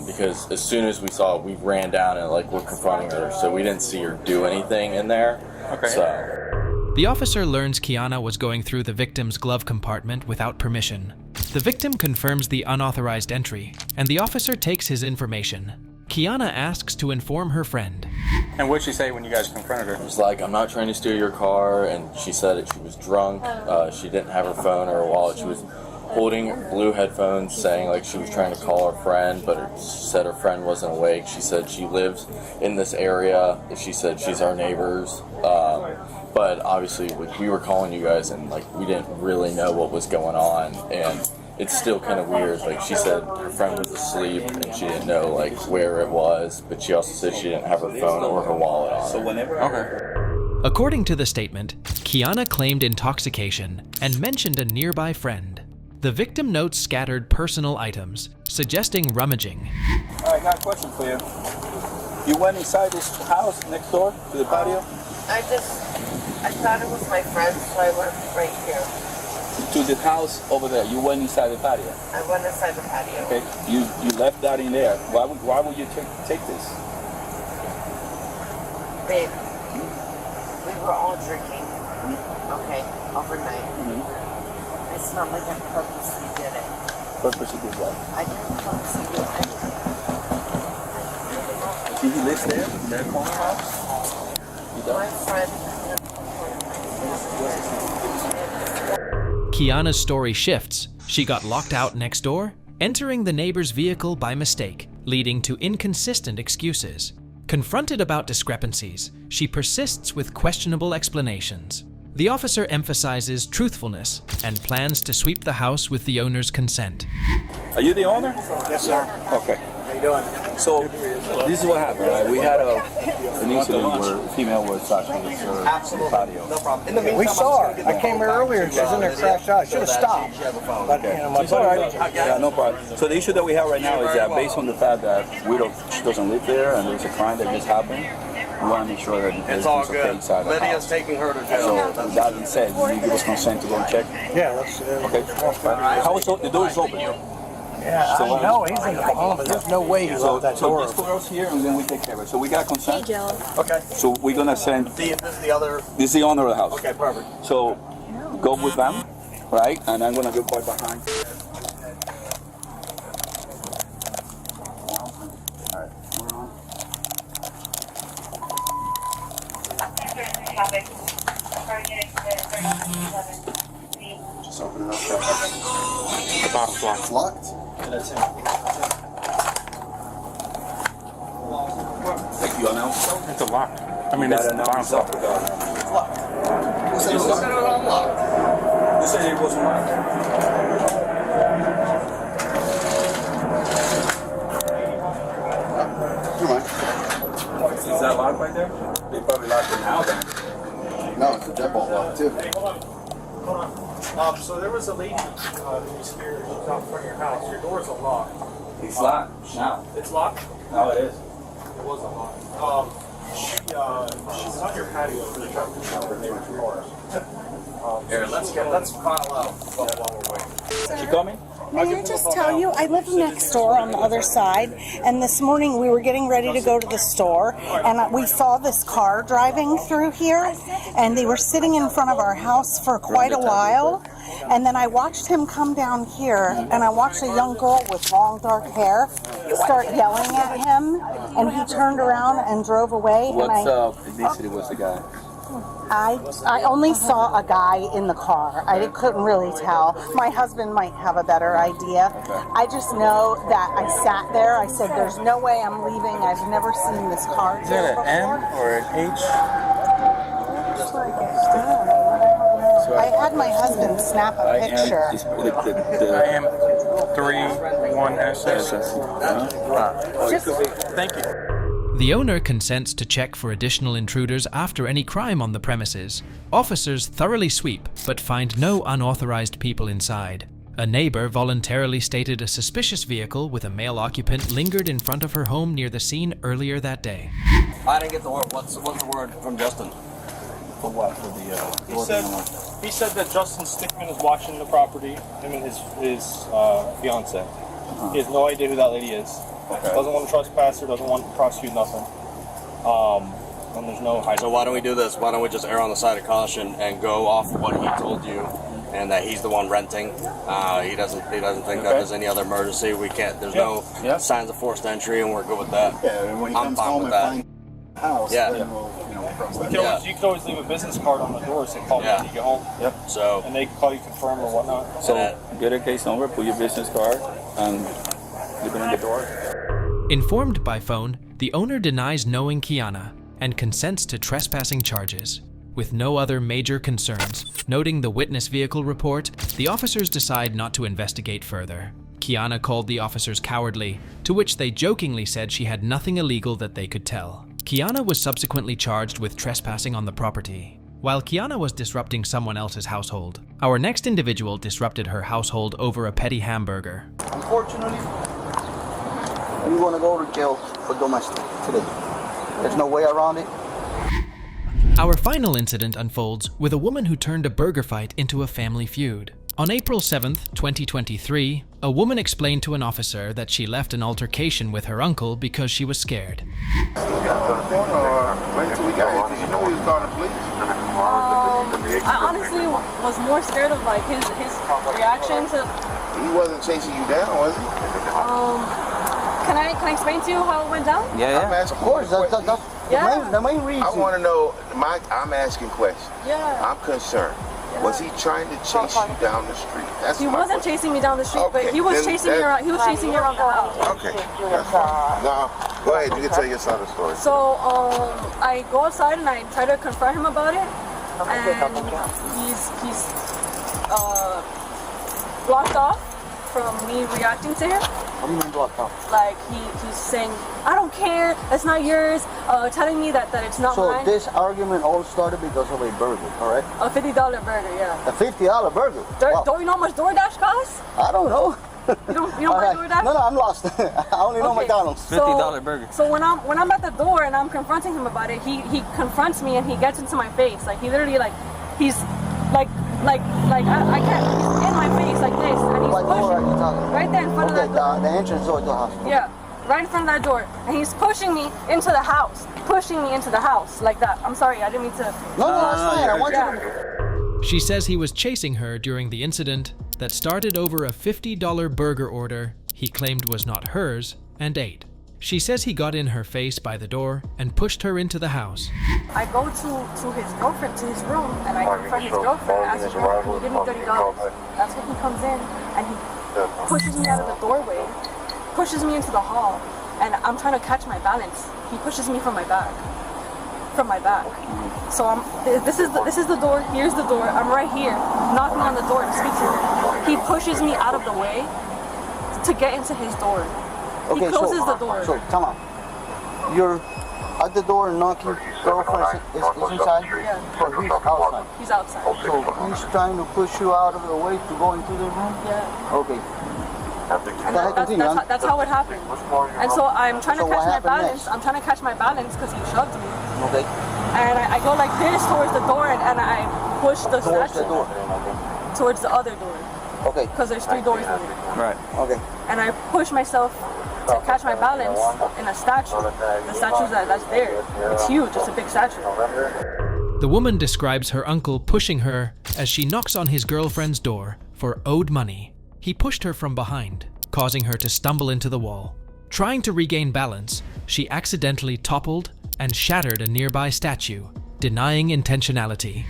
Speaker 15: Because as soon as we saw it, we ran down and like we're confronting her, so we didn't see her do anything in there.
Speaker 13: Okay.
Speaker 15: So.
Speaker 3: The officer learns Kiana was going through the victim's glove compartment without permission. The victim confirms the unauthorized entry, and the officer takes his information. Kiana asks to inform her friend.
Speaker 13: And what'd she say when you guys confronted her?
Speaker 15: It was like, I'm not trying to steal your car, and she said that she was drunk, she didn't have her phone or her wallet, she was holding blue headphones saying like she was trying to call her friend, but she said her friend wasn't awake. She said she lives in this area, she said she's our neighbors, but obviously we were calling you guys and like we didn't really know what was going on, and it's still kind of weird. Like she said her friend was asleep and she didn't know like where it was, but she also said she didn't have her phone or her wallet on her.
Speaker 13: Okay.
Speaker 3: According to the statement, Kiana claimed intoxication and mentioned a nearby friend. The victim notes scattered personal items, suggesting rummaging.
Speaker 12: Alright, got a question for you. You went inside this house next door to the patio?
Speaker 5: I thought it was my friend, so I went right here.
Speaker 12: To the house over there. You went inside the patio.
Speaker 5: I went inside the patio.
Speaker 12: Okay. You left that in there. Why would you take this?
Speaker 5: Babe, we were all drinking. Okay, overnight. It's not like I purposely did it.
Speaker 12: Purposely did what?
Speaker 5: I didn't purposely do it.
Speaker 12: He lives there in that corner house? He does?
Speaker 5: My friend.
Speaker 3: Kiana's story shifts. She got locked out next door, entering the neighbor's vehicle by mistake, leading to inconsistent excuses. Confronted about discrepancies, she persists with questionable explanations. The officer emphasizes truthfulness and plans to sweep the house with the owner's consent.
Speaker 12: Are you the owner?
Speaker 14: Yes, sir.
Speaker 12: Okay.
Speaker 14: How you doing?
Speaker 12: So, this is what happened, right? We had an incident where a female was actually served in the patio.
Speaker 14: No problem. We saw her. I came here earlier and she was in there crashed out. I should have stopped. But, you know, my buddy...
Speaker 12: Yeah, no problem. So the issue that we have right now is that based on the fact that she doesn't live there and there's a crime that just happened, we want to make sure that
Speaker 14: It's all
Speaker 12: okay
Speaker 14: good.
Speaker 12: inside the
Speaker 14: Lydia's
Speaker 12: house.
Speaker 14: taking her to jail.
Speaker 12: So, with that being said, will you give us consent to go and check?
Speaker 14: Yeah, let's...
Speaker 12: Okay. How is the door is open?
Speaker 14: Yeah,
Speaker 12: So
Speaker 14: I know. He's in the Bahamas. There's no way he's off that door.
Speaker 12: So this goes here and then we take care of it. So we got consent?
Speaker 10: Hey, Joe.
Speaker 14: Okay.
Speaker 12: So we're going to send...
Speaker 14: This is the other...
Speaker 12: This is the owner of the house.
Speaker 14: Okay, perfect.
Speaker 12: So go with them, right? And I'm going to go right behind.
Speaker 6: Just open it up.
Speaker 13: The box locked.
Speaker 6: It's locked?
Speaker 12: Thank you, Anel.
Speaker 13: It's a lock. I mean, it's the box locked.
Speaker 6: It's locked. Who said it was unlocked?
Speaker 12: Who said it wasn't locked?
Speaker 6: Come on.
Speaker 12: Is that locked right there? They probably locked it now then.
Speaker 6: No, it's a deadbolt lock too.
Speaker 16: Hold on. So there was a lady who was here, who was out in front of your house. Your door's unlocked.
Speaker 12: It's locked now.
Speaker 16: It's locked?
Speaker 12: Now it is.
Speaker 16: It was unlocked. She was on your patio for the truck.
Speaker 14: Here, let's file out while we're waiting.
Speaker 12: She coming?
Speaker 4: May I just tell you, I live next door on the other side, and this morning we were getting ready to go to the store, and we saw this car driving through here, and they were sitting in front of our house for quite a while, and then I watched him come down here, and I watched a young girl with long dark hair start yelling at him, and he turned around and drove away.
Speaker 12: What's ethnicity was the guy?
Speaker 4: I only saw a guy in the car. I couldn't really tell. My husband might have a better idea. I just know that I sat there. I said, there's no way I'm leaving. I've never seen this car.
Speaker 13: Is that an M or an H?
Speaker 4: I had my husband snap a picture.
Speaker 13: I am 31SS. Thank you.
Speaker 3: The owner consents to check for additional intruders after any crime on the premises. Officers thoroughly sweep, but find no unauthorized people inside. A neighbor voluntarily stated a suspicious vehicle with a male occupant lingered in front of her home near the scene earlier that day.
Speaker 14: I didn't get the word. What's the word from Justin?
Speaker 12: For what? For the
Speaker 16: He said that Justin Stickman is watching the property, him and his fiance. He has no idea who that lady is.
Speaker 12: Okay.
Speaker 16: Doesn't want to trespass her, doesn't want to prosecute nothing. And there's no hiding.
Speaker 14: So why don't we do this? Why don't we just err on the side of caution and go off what he told you, and that he's the one renting. He doesn't think that there's any other emergency. We can't. There's no signs of forced entry, and we're good with that.
Speaker 6: Yeah, and when he
Speaker 14: I'm
Speaker 6: comes
Speaker 14: fine
Speaker 6: home
Speaker 14: with
Speaker 6: and
Speaker 14: that.
Speaker 6: finds the house, then we'll cross that.
Speaker 16: You can always leave a business card on the door, so call me when you get home.
Speaker 12: Yep.
Speaker 14: So
Speaker 16: and they can call you, confirm or whatnot.
Speaker 12: So get a case number, put your business card, and leave it in the door.
Speaker 3: Informed by phone, the owner denies knowing Kiana and consents to trespassing charges. With no other major concerns, noting the witness vehicle report, the officers decide not to investigate further. Kiana called the officers cowardly, to which they jokingly said she had nothing illegal that they could tell. Kiana was subsequently charged with trespassing on the property. While Kiana was disrupting someone else's household, our next individual disrupted her household over a petty hamburger.
Speaker 6: Unfortunately, we want to go to jail for domestic today. There's no way around it.
Speaker 3: Our final incident unfolds with a woman who turned a burger fight into a family feud. On April 7th, 2023, a woman explained to an officer that she left an altercation with her uncle because she was scared.
Speaker 17: I honestly was more scared of like his reaction to.
Speaker 18: He wasn't chasing you down, was he?
Speaker 17: Can I explain to you how it went down?
Speaker 18: Yeah. Of course.
Speaker 6: The main reason.
Speaker 18: I want to know. I'm asking questions.
Speaker 17: Yeah.
Speaker 18: I'm concerned. Yeah. Was he trying to chase you down the street?
Speaker 17: He wasn't chasing me down the street, but he was chasing me around. He was chasing me around the house.
Speaker 18: Okay. Now, go ahead. You can tell your side of the story.
Speaker 17: So I go outside and I try to confront him about it, and he's blocked off from me reacting to him.
Speaker 6: What do you mean blocked off?
Speaker 17: Like he's saying, I don't care, it's not yours, telling me that it's not mine.
Speaker 6: So this argument all started because of a burger, correct?
Speaker 17: A $50 burger, yeah.
Speaker 6: A $50 burger? Wow.
Speaker 17: Don't you know how much DoorDash costs?
Speaker 6: I don't know.
Speaker 17: You don't buy DoorDash?
Speaker 6: No, I'm lost. I only know McDonald's.
Speaker 14: $50 burger.
Speaker 17: So when I'm at the door and I'm confronting him about it, he confronts me and he gets into my face. Like he literally he's I can't, he's in my face like this, and he's pushing right there in front of that door.
Speaker 6: The entrance door to the house.
Speaker 17: Yeah, right in front of that door, and he's pushing me into the house, like that. I'm sorry, I didn't mean to.
Speaker 6: No, that's fine. I want you to.
Speaker 3: She says he was chasing her during the incident that started over a $50 burger order he claimed was not hers and ate. She says he got in her face by the door and pushed her into the house.
Speaker 17: I go to his girlfriend, to his room, and I confront his girlfriend and ask her, can you give me $30? That's when he comes in and he pushes me out of the doorway, pushes me into the hall, and I'm trying to catch my balance. He pushes me from my back. So this is the door, here's the door, I'm right here, knocking on the door to speak to him. He pushes me out of the way to get into his door.
Speaker 6: Okay,
Speaker 17: he closes the door.
Speaker 6: So, come on. You're at the door knocking, girlfriend is inside?
Speaker 17: Yeah.
Speaker 6: Or he's outside?
Speaker 17: He's outside.
Speaker 6: So he's trying to push you out of the way to go into the room?
Speaker 17: Yeah.
Speaker 6: Okay.
Speaker 17: And that's how it happened. And so I'm trying to catch my balance. I'm trying to catch my balance because he shoved me.
Speaker 6: Okay.
Speaker 17: And I go like this towards the door and I push the statue towards the other door.
Speaker 6: Okay.
Speaker 17: Because there's 3 doors in it.
Speaker 6: Right. Okay.
Speaker 17: And I push myself to catch my balance in a statue. The statue that's there. It's huge. It's a big statue.
Speaker 3: The woman describes her uncle pushing her as she knocks on his girlfriend's door for owed money. He pushed her from behind, causing her to stumble into the wall. Trying to regain balance, she accidentally toppled and shattered a nearby statue, denying intentionality.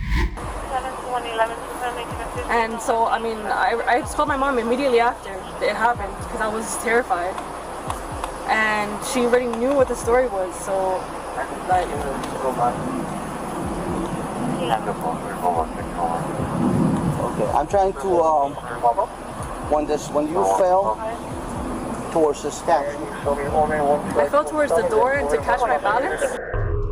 Speaker 17: And so, I mean, I called my mom immediately after it happened because I was terrified. And she already knew what the story was, so, like...
Speaker 6: Okay, I'm trying to, when you fell towards the statue.
Speaker 17: I fell towards the door to catch my balance.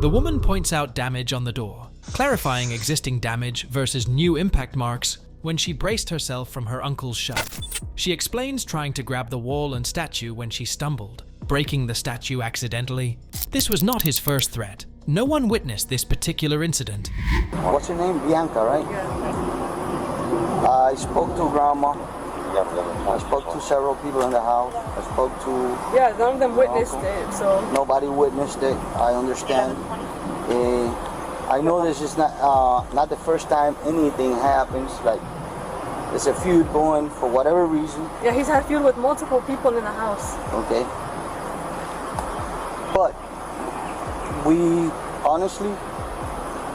Speaker 3: The woman points out damage on the door, clarifying existing damage versus new impact marks when she braced herself from her uncle's shove. She explains trying to grab the wall and statue when she stumbled, breaking the statue accidentally. This was not his first threat. No one witnessed this particular incident.
Speaker 6: What's your name? Bianca, right? I spoke to Grandma. I spoke to several people in the house. I spoke to...
Speaker 17: Yeah, none of them witnessed it, so...
Speaker 6: Nobody witnessed it, I understand. I know this is not the first time anything happens, like there's a feud going for whatever reason.
Speaker 17: Yeah, he's had feud with multiple people in the house.
Speaker 6: Okay. But we, honestly,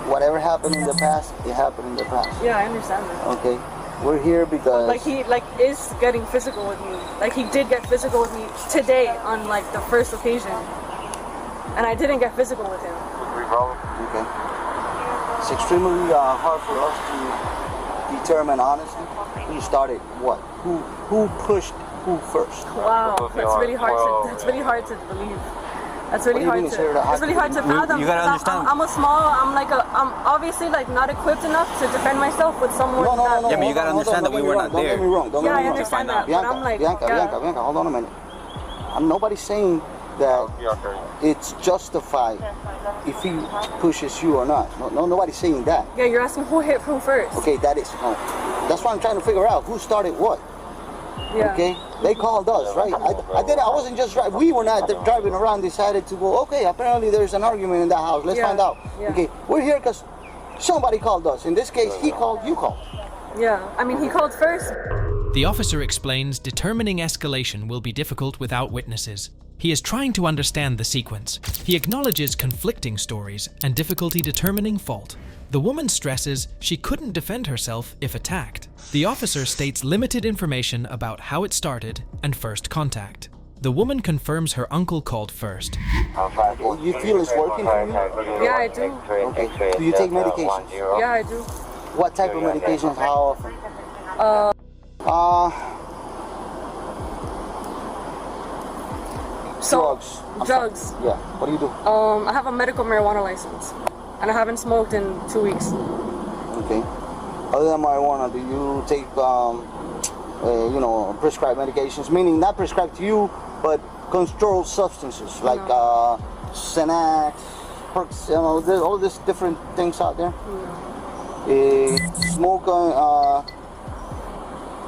Speaker 6: whatever happened in the past, it happened in the past.
Speaker 17: Yeah, I understand that.
Speaker 6: Okay. We're here because...
Speaker 17: Like he is getting physical with me. Like he did get physical with me today on like the first occasion. And I didn't get physical with him.
Speaker 6: Okay. It's extremely hard for us to determine honestly who started what. Who pushed who first.
Speaker 17: Wow, that's really hard to believe. That's really hard to. It's really hard to fathom.
Speaker 14: You gotta understand.
Speaker 17: I'm obviously like not equipped enough to defend myself with someone.
Speaker 14: No. Yeah, but you gotta understand that we were not there.
Speaker 6: Don't get me wrong.
Speaker 17: Yeah, I understand that. But I'm like,
Speaker 6: Bianca, hold on a minute. Nobody's saying that it's justified if he pushes you or not. No, nobody's saying that.
Speaker 17: Yeah, you're asking who hit who first.
Speaker 6: Okay, that's what I'm trying to figure out. Who started what?
Speaker 17: Yeah.
Speaker 6: Okay, they called us, right? I wasn't just driving. We were not driving around. Decided to go. Okay, apparently there's an argument in that house. Let's find out.
Speaker 17: Yeah.
Speaker 6: Okay, we're here because somebody called us. In this case, he called. You called.
Speaker 17: Yeah, I mean he called first.
Speaker 3: The officer explains determining escalation will be difficult without witnesses. He is trying to understand the sequence. He acknowledges conflicting stories and difficulty determining fault. The woman stresses she couldn't defend herself if attacked. The officer states limited information about how it started and first contact. The woman confirms her uncle called first.
Speaker 6: You feel it's working for you?
Speaker 17: Yeah, I do.
Speaker 6: Okay. Do you take medication?
Speaker 17: Yeah, I do.
Speaker 6: What type of medications? How often?
Speaker 17: Drugs.
Speaker 6: Yeah. What do you do?
Speaker 17: I have a medical marijuana license, and I haven't smoked in 2 weeks.
Speaker 6: Okay. Other than marijuana, do you take, prescribed medications? Meaning not prescribed to you, but controlled substances like Xanax, perks. There's all these different things out there. Smoke.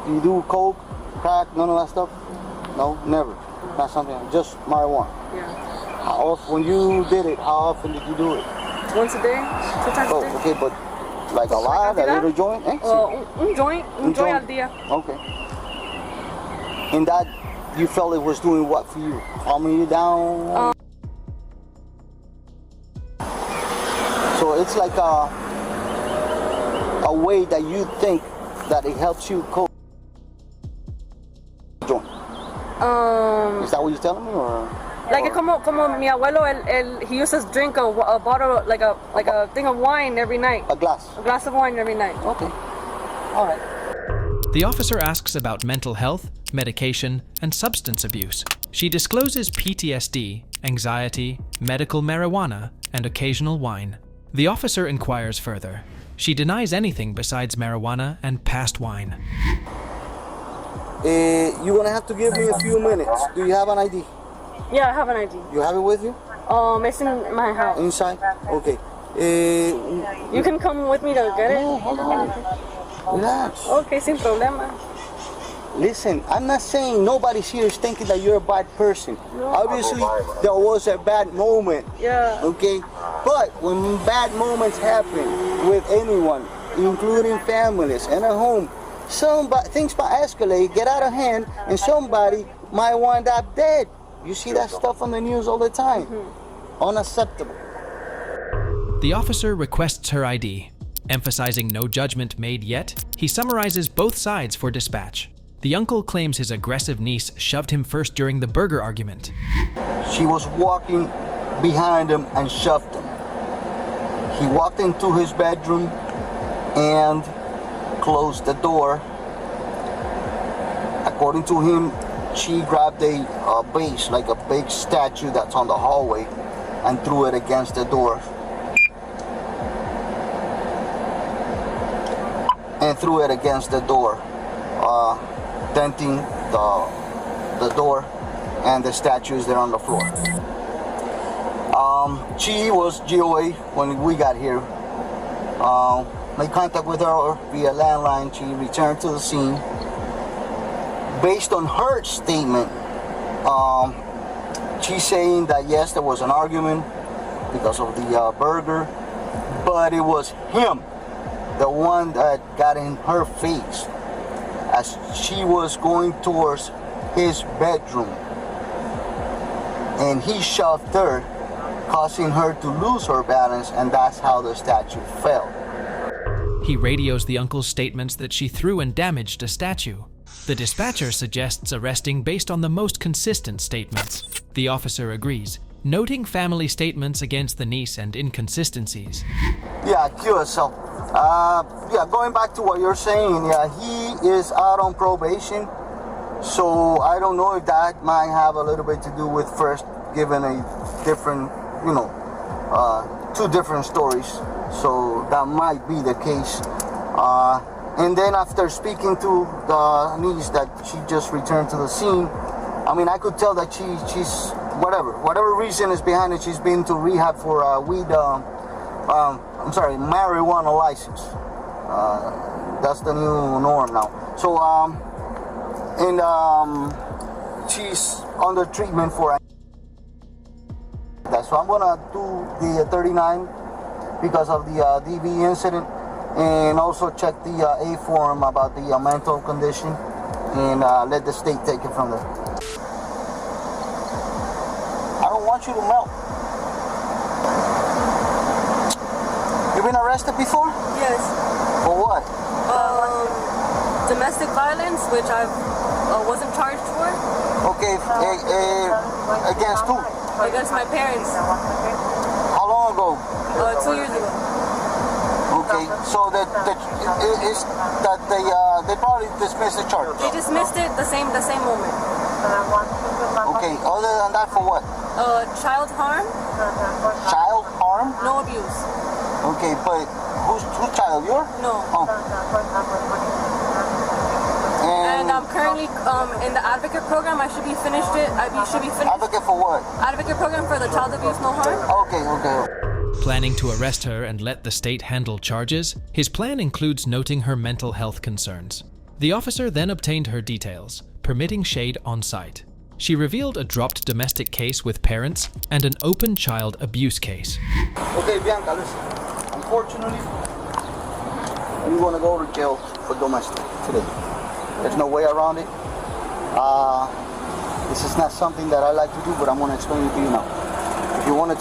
Speaker 6: You do coke, crack, none of that stuff? No, never. Not something. Just marijuana.
Speaker 17: Yeah.
Speaker 6: How often, when you did it, how often did you do it?
Speaker 17: Once a day, 2 times a day.
Speaker 6: Okay, but like a lot, a little joint?
Speaker 17: Un joint al día.
Speaker 6: Okay. And that, you felt it was doing what for you? Calming you down? So it's like a way that you think that it helps you cope. Joint. Is that what you're telling me, or?
Speaker 17: Like como mi abuelo, he used to drink a bottle, like a thing of wine every night.
Speaker 6: A glass
Speaker 17: of wine every night.
Speaker 6: Okay. All right.
Speaker 3: The officer asks about mental health, medication, and substance abuse. She discloses PTSD, anxiety, medical marijuana, and occasional wine. The officer inquires further. She denies anything besides marijuana and past wine.
Speaker 6: You're gonna have to give me a few minutes. Do you have an ID?
Speaker 17: Yeah, I have an ID.
Speaker 6: You have it with you?
Speaker 17: It's in my house.
Speaker 6: Inside? Okay.
Speaker 17: You can come with me to get it?
Speaker 6: No, hold on. Relax.
Speaker 17: Okay, sin problema.
Speaker 6: Listen, I'm not saying nobody's here is thinking that you're a bad person.
Speaker 17: No.
Speaker 6: Obviously, there was a bad moment.
Speaker 17: Yeah.
Speaker 6: Okay? But when bad moments happen with anyone, including families and a home, things might escalate, get out of hand, and somebody might wind up dead. You see that stuff on the news all the time. Unacceptable.
Speaker 3: The officer requests her ID. Emphasizing no judgment made yet, he summarizes both sides for dispatch. The uncle claims his aggressive niece shoved him first during the burger argument.
Speaker 6: She was walking behind him and shoved him. He walked into his bedroom and closed the door. According to him, she grabbed a base, like a big statue that's on the hallway, and threw it against the door. Denting the door, and the statue is there on the floor. She was GOA when we got here. Made contact with her via landline. She returned to the scene. Based on her statement, she's saying that yes, there was an argument because of the burger, but it was him, the one that got in her face as she was going towards his bedroom, and he shoved her, causing her to lose her balance, and that's how the statue fell.
Speaker 3: He radios the uncle's statements that she threw and damaged a statue. The dispatcher suggests arresting based on the most consistent statements. The officer agrees, noting family statements against the niece and inconsistencies.
Speaker 6: Yeah, QSL. Going back to what you're saying, he is out on probation, so I don't know if that might have a little bit to do with first giving a different, two different stories, so that might be the case. And then after speaking to the niece that she just returned to the scene, I mean, I could tell that she's whatever reason is behind it, she's been to rehab for marijuana license. That's the new norm now. So, she's under treatment for that. So I'm gonna do the 39 because of the DV incident, and also check the A form about the mental condition, and let the state take it from there. I don't want you to melt. You been arrested before?
Speaker 17: Yes.
Speaker 6: For what?
Speaker 17: Domestic violence, which I wasn't charged for.
Speaker 6: Okay, against who?
Speaker 17: Against my parents.
Speaker 6: How long ago?
Speaker 17: 2 years ago.
Speaker 6: Okay, so they probably dismissed the charge.
Speaker 17: They dismissed it the same moment.
Speaker 6: Okay, other than that, for what?
Speaker 17: Child harm.
Speaker 6: Child harm?
Speaker 17: No abuse.
Speaker 6: Okay, but whose child? Yours?
Speaker 17: No.
Speaker 6: Oh.
Speaker 17: And I'm currently in the advocate program. I should be finished it. Should be finished.
Speaker 6: Advocate for what?
Speaker 17: Advocate program for the child abuse, no harm.
Speaker 6: Okay.
Speaker 3: Planning to arrest her and let the state handle charges, his plan includes noting her mental health concerns. The officer then obtained her details, permitting Shade on site. She revealed a dropped domestic case with parents and an open child abuse case.
Speaker 6: Okay, Bianca, listen. Unfortunately, you're gonna go to jail for domestic today. There's no way around it. This is not something that I like to do, but I'm gonna explain it to you now. If you want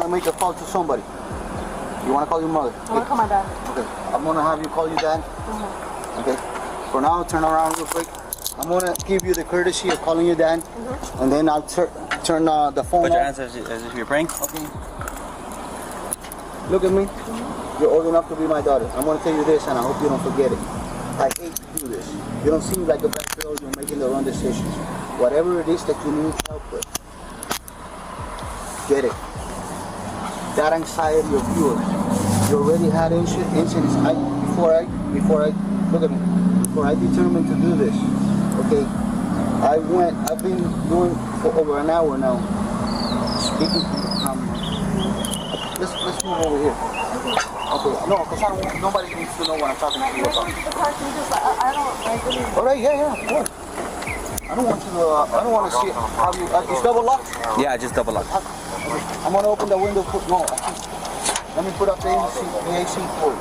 Speaker 6: to make a call to somebody. You want to call your mother?
Speaker 17: I want to call my dad.
Speaker 6: Okay, I'm gonna have you call your dad.
Speaker 17: Mm-hmm.
Speaker 6: Okay. For now, turn around real quick. I'm gonna give you the courtesy of calling your dad, and then I'll turn the phone.
Speaker 19: Put your
Speaker 6: off.
Speaker 19: hands as if you're praying.
Speaker 6: Okay. Look at me. You're old enough to be my daughter. I'm gonna tell you this, and I hope you don't forget it. I hate to do this. You don't seem like a bad girl. You're making the wrong decisions. Whatever it is that you need help with, get it. That anxiety of yours. You already had incidents. Before I look at me. Before I determined to do this, okay, I've been doing for over an hour now. Speaking to let's move over here. Okay, no, because nobody needs to know what I'm talking to you about. All right, yeah, of course. I don't want to see how you. It's double locked?
Speaker 19: Yeah, just double locked.
Speaker 6: I'm gonna open the window. Let me put up the AC for you.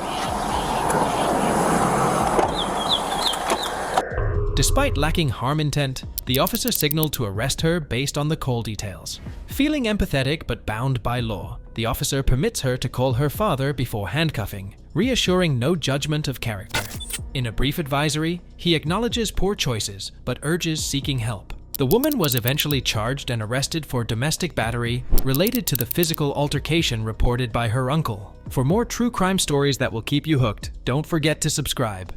Speaker 3: Despite lacking harm intent, the officer signaled to arrest her based on the call details. Feeling empathetic but bound by law, the officer permits her to call her father before handcuffing, reassuring no judgment of character. In a brief advisory, he acknowledges poor choices but urges seeking help. The woman was eventually charged and arrested for domestic battery related to the physical altercation reported by her uncle. For more true crime stories that will keep you hooked, don't forget to subscribe.